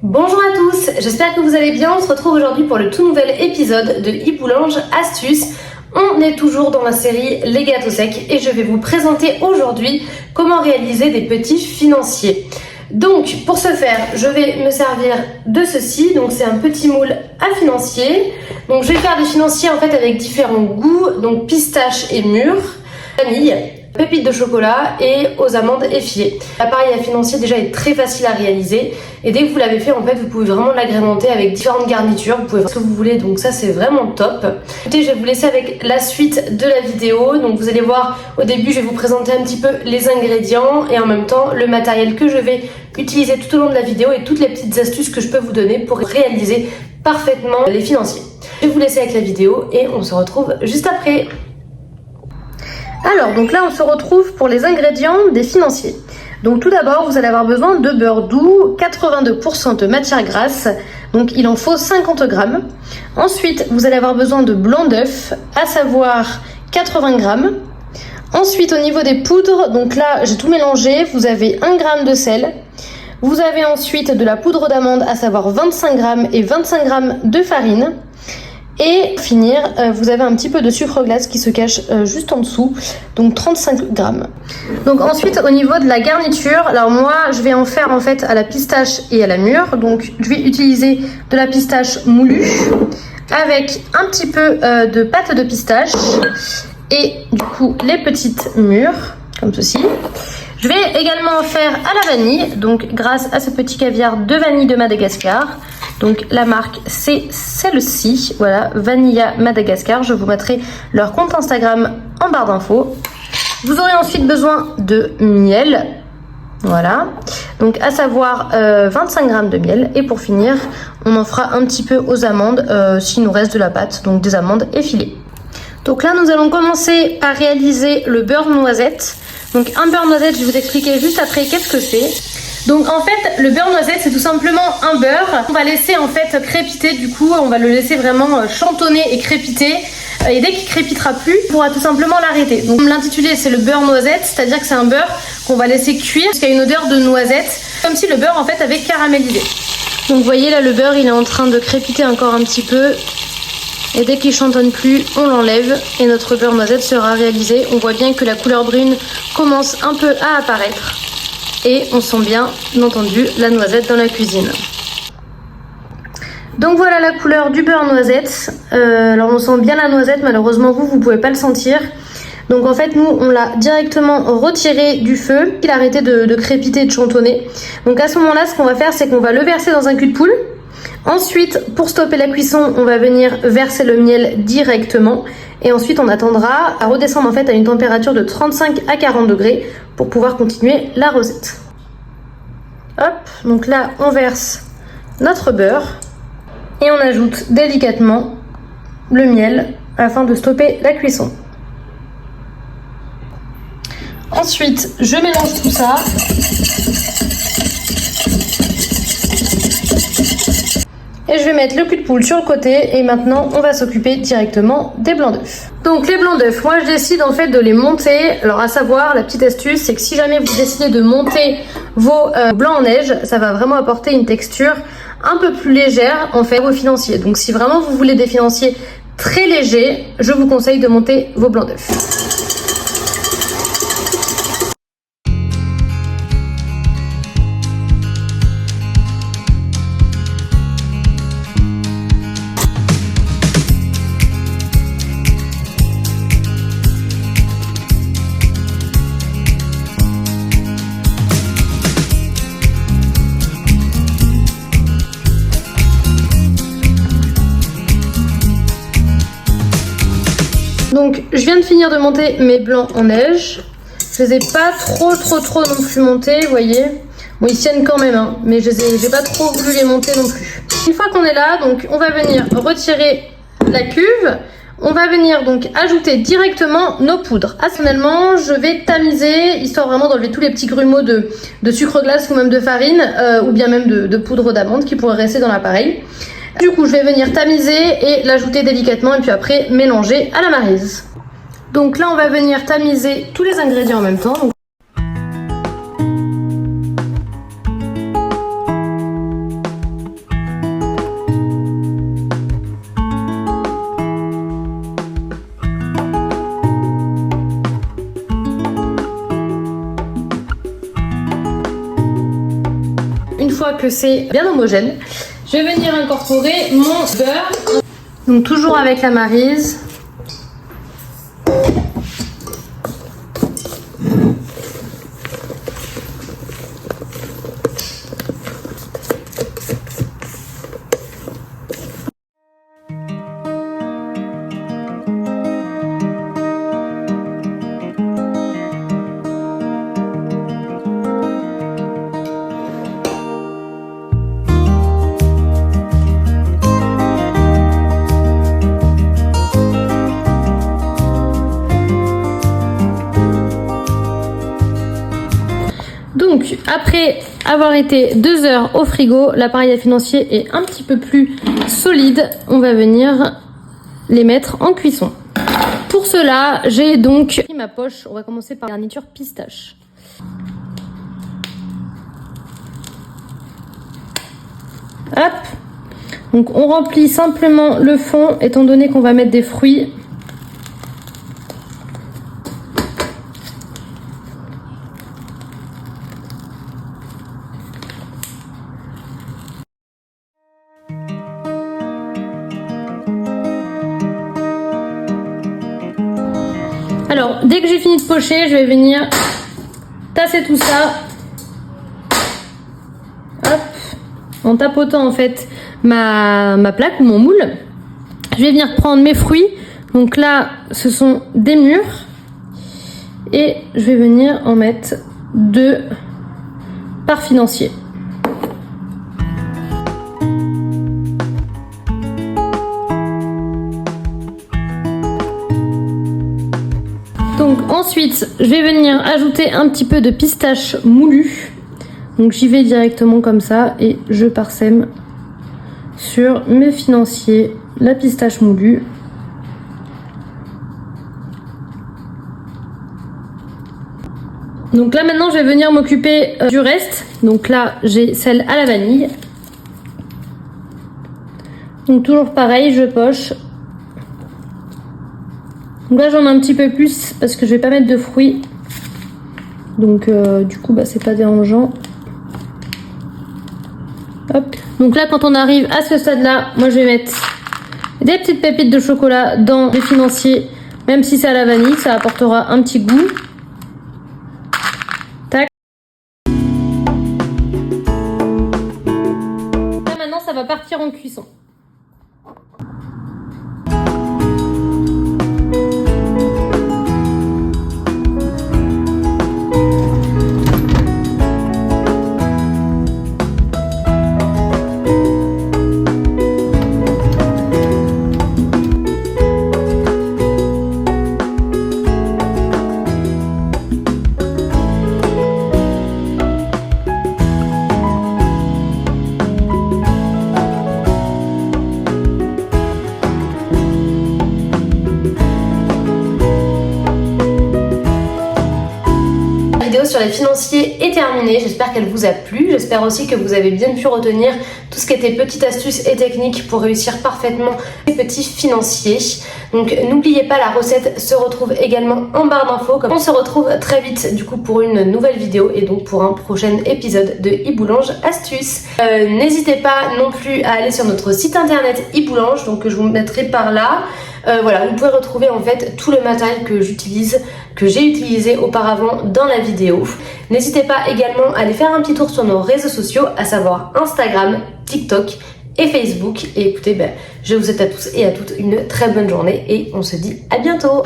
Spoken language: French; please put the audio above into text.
Bonjour à tous, j'espère que vous allez bien. On se retrouve aujourd'hui pour le tout nouvel épisode de Iboulange Astuces. On est toujours dans la série Les gâteaux secs et je vais vous présenter aujourd'hui comment réaliser des petits financiers. Donc pour ce faire, je vais me servir de ceci. Donc c'est un petit moule à financier. Donc je vais faire des financiers en fait avec différents goûts, donc pistache et mûre, vanille, pépites de chocolat et aux amandes effilées. L'appareil à financier déjà est très facile à réaliser et dès que vous l'avez fait en fait vous pouvez vraiment l'agrémenter avec différentes garnitures, vous pouvez faire ce que vous voulez, donc ça c'est vraiment top. Écoutez, je vais vous laisser avec la suite de la vidéo. Donc vous allez voir, au début je vais vous présenter un petit peu les ingrédients et en même temps le matériel que je vais utiliser tout au long de la vidéo et toutes les petites astuces que je peux vous donner pour réaliser parfaitement les financiers. Je vais vous laisser avec la vidéo et on se retrouve juste après. Alors, donc là, on se retrouve pour les ingrédients des financiers. Donc tout d'abord, vous allez avoir besoin de beurre doux, 82% de matière grasse, donc il en faut 50 grammes. Ensuite, vous allez avoir besoin de blanc d'œuf, à savoir 80 grammes. Ensuite, au niveau des poudres, donc là, j'ai tout mélangé, vous avez 1 g de sel. Vous avez ensuite de la poudre d'amande, à savoir 25 grammes et 25 grammes de farine. Et pour finir, vous avez un petit peu de sucre glace qui se cache juste en dessous, donc 35 grammes. Donc ensuite, au niveau de la garniture, alors moi, je vais en faire en fait à la pistache et à la mûre. Donc je vais utiliser de la pistache moulue avec un petit peu de pâte de pistache et du coup les petites mûres, comme ceci. Je vais également en faire à la vanille, donc grâce à ce petit caviar de vanille de Madagascar. Donc la marque c'est celle-ci, voilà, Vanilla Madagascar. Je vous mettrai leur compte Instagram en barre d'infos. Vous aurez ensuite besoin de miel, voilà, donc à savoir 25 grammes de miel. Et pour finir, on en fera un petit peu aux amandes s'il nous reste de la pâte, donc des amandes effilées. Donc là nous allons commencer par réaliser le beurre noisette. Donc un beurre noisette, je vais vous expliquer juste après qu'est-ce que c'est. Donc en fait le beurre noisette c'est tout simplement un beurre. On va laisser en fait crépiter, du coup on va le laisser vraiment chantonner et crépiter. Et dès qu'il crépitera plus, on pourra tout simplement l'arrêter. Donc l'intitulé c'est le beurre noisette, c'est-à-dire que c'est un beurre qu'on va laisser cuire parce qu'il y a une odeur de noisette, comme si le beurre en fait avait caramélisé. Donc vous voyez là le beurre il est en train de crépiter encore un petit peu. Et dès qu'il chantonne plus, on l'enlève et notre beurre noisette sera réalisé. On voit bien que la couleur brune commence un peu à apparaître. Et on sent bien entendu la noisette dans la cuisine. Donc voilà la couleur du beurre noisette. Alors on sent bien la noisette, malheureusement vous pouvez pas le sentir. Donc en fait nous on l'a directement retiré du feu, il a arrêté de crépiter et de chantonner. Donc à ce moment là ce qu'on va faire c'est qu'on va le verser dans un cul de poule. Ensuite pour stopper la cuisson on va venir verser le miel directement. Et ensuite on attendra à redescendre en fait à une température de 35 à 40 degrés pour pouvoir continuer la recette. Hop, donc là on verse notre beurre et on ajoute délicatement le miel afin de stopper la cuisson. Ensuite je mélange tout ça. Et je vais mettre le cul de poule sur le côté et maintenant on va s'occuper directement des blancs d'œufs. Donc les blancs d'œufs, moi je décide en fait de les monter. Alors à savoir, la petite astuce c'est que si jamais vous décidez de monter vos blancs en neige, ça va vraiment apporter une texture un peu plus légère en fait vos financiers. Donc si vraiment vous voulez des financiers très légers, je vous conseille de monter vos blancs d'œufs. Donc je viens de finir de monter mes blancs en neige. Je les ai pas trop non plus montés, vous voyez. Bon ils tiennent quand même hein, mais j'ai pas trop voulu les monter non plus. Une fois qu'on est là, donc on va venir retirer la cuve. On va venir donc ajouter directement nos poudres. Personnellement, je vais tamiser, histoire vraiment d'enlever tous les petits grumeaux de sucre glace ou même de farine, ou bien même de poudre d'amande qui pourrait rester dans l'appareil. Du coup, je vais venir tamiser et l'ajouter délicatement et puis après mélanger à la maryse. Donc là, on va venir tamiser tous les ingrédients en même temps. fois que c'est bien homogène, je vais venir incorporer mon beurre. Donc toujours avec la Maryse. Donc après avoir été 2 heures au frigo, l'appareil à financier est un petit peu plus solide. On va venir les mettre en cuisson. Pour cela, j'ai donc pris ma poche. On va commencer par la garniture pistache. Hop. Donc on remplit simplement le fond étant donné qu'on va mettre des fruits. Alors, dès que j'ai fini de pocher, je vais venir tasser tout ça. Hop. En tapotant en fait ma plaque ou mon moule. Je vais venir prendre mes fruits. Donc là, ce sont des mûres. Et je vais venir en mettre 2 par financier. Donc ensuite, je vais venir ajouter un petit peu de pistache moulue. Donc j'y vais directement comme ça et je parsème sur mes financiers la pistache moulue. Donc là maintenant, je vais venir m'occuper du reste. Donc là, j'ai celle à la vanille. Donc toujours pareil, je poche. Donc là j'en ai un petit peu plus parce que je vais pas mettre de fruits. Donc du coup c'est pas dérangeant. Hop. Donc là quand on arrive à ce stade là, moi je vais mettre des petites pépites de chocolat dans les financiers. Même si c'est à la vanille, ça apportera un petit goût. Tac. Là maintenant ça va partir en cuisson. Sur les financiers est terminée, j'espère qu'elle vous a plu, j'espère aussi que vous avez bien pu retenir tout ce qui était petites astuces et techniques pour réussir parfaitement les petits financiers. Donc n'oubliez pas, la recette se retrouve également en barre d'infos. On se retrouve très vite du coup pour une nouvelle vidéo et donc pour un prochain épisode de Iboulange Astuces. N'hésitez pas non plus à aller sur notre site internet Iboulange, donc je vous mettrai par là. Voilà, vous pouvez retrouver en fait tout le matériel que j'utilise, que j'ai utilisé auparavant dans la vidéo. N'hésitez pas également à aller faire un petit tour sur nos réseaux sociaux, à savoir Instagram, TikTok et Facebook. Et écoutez, je vous souhaite à tous et à toutes une très bonne journée et on se dit à bientôt.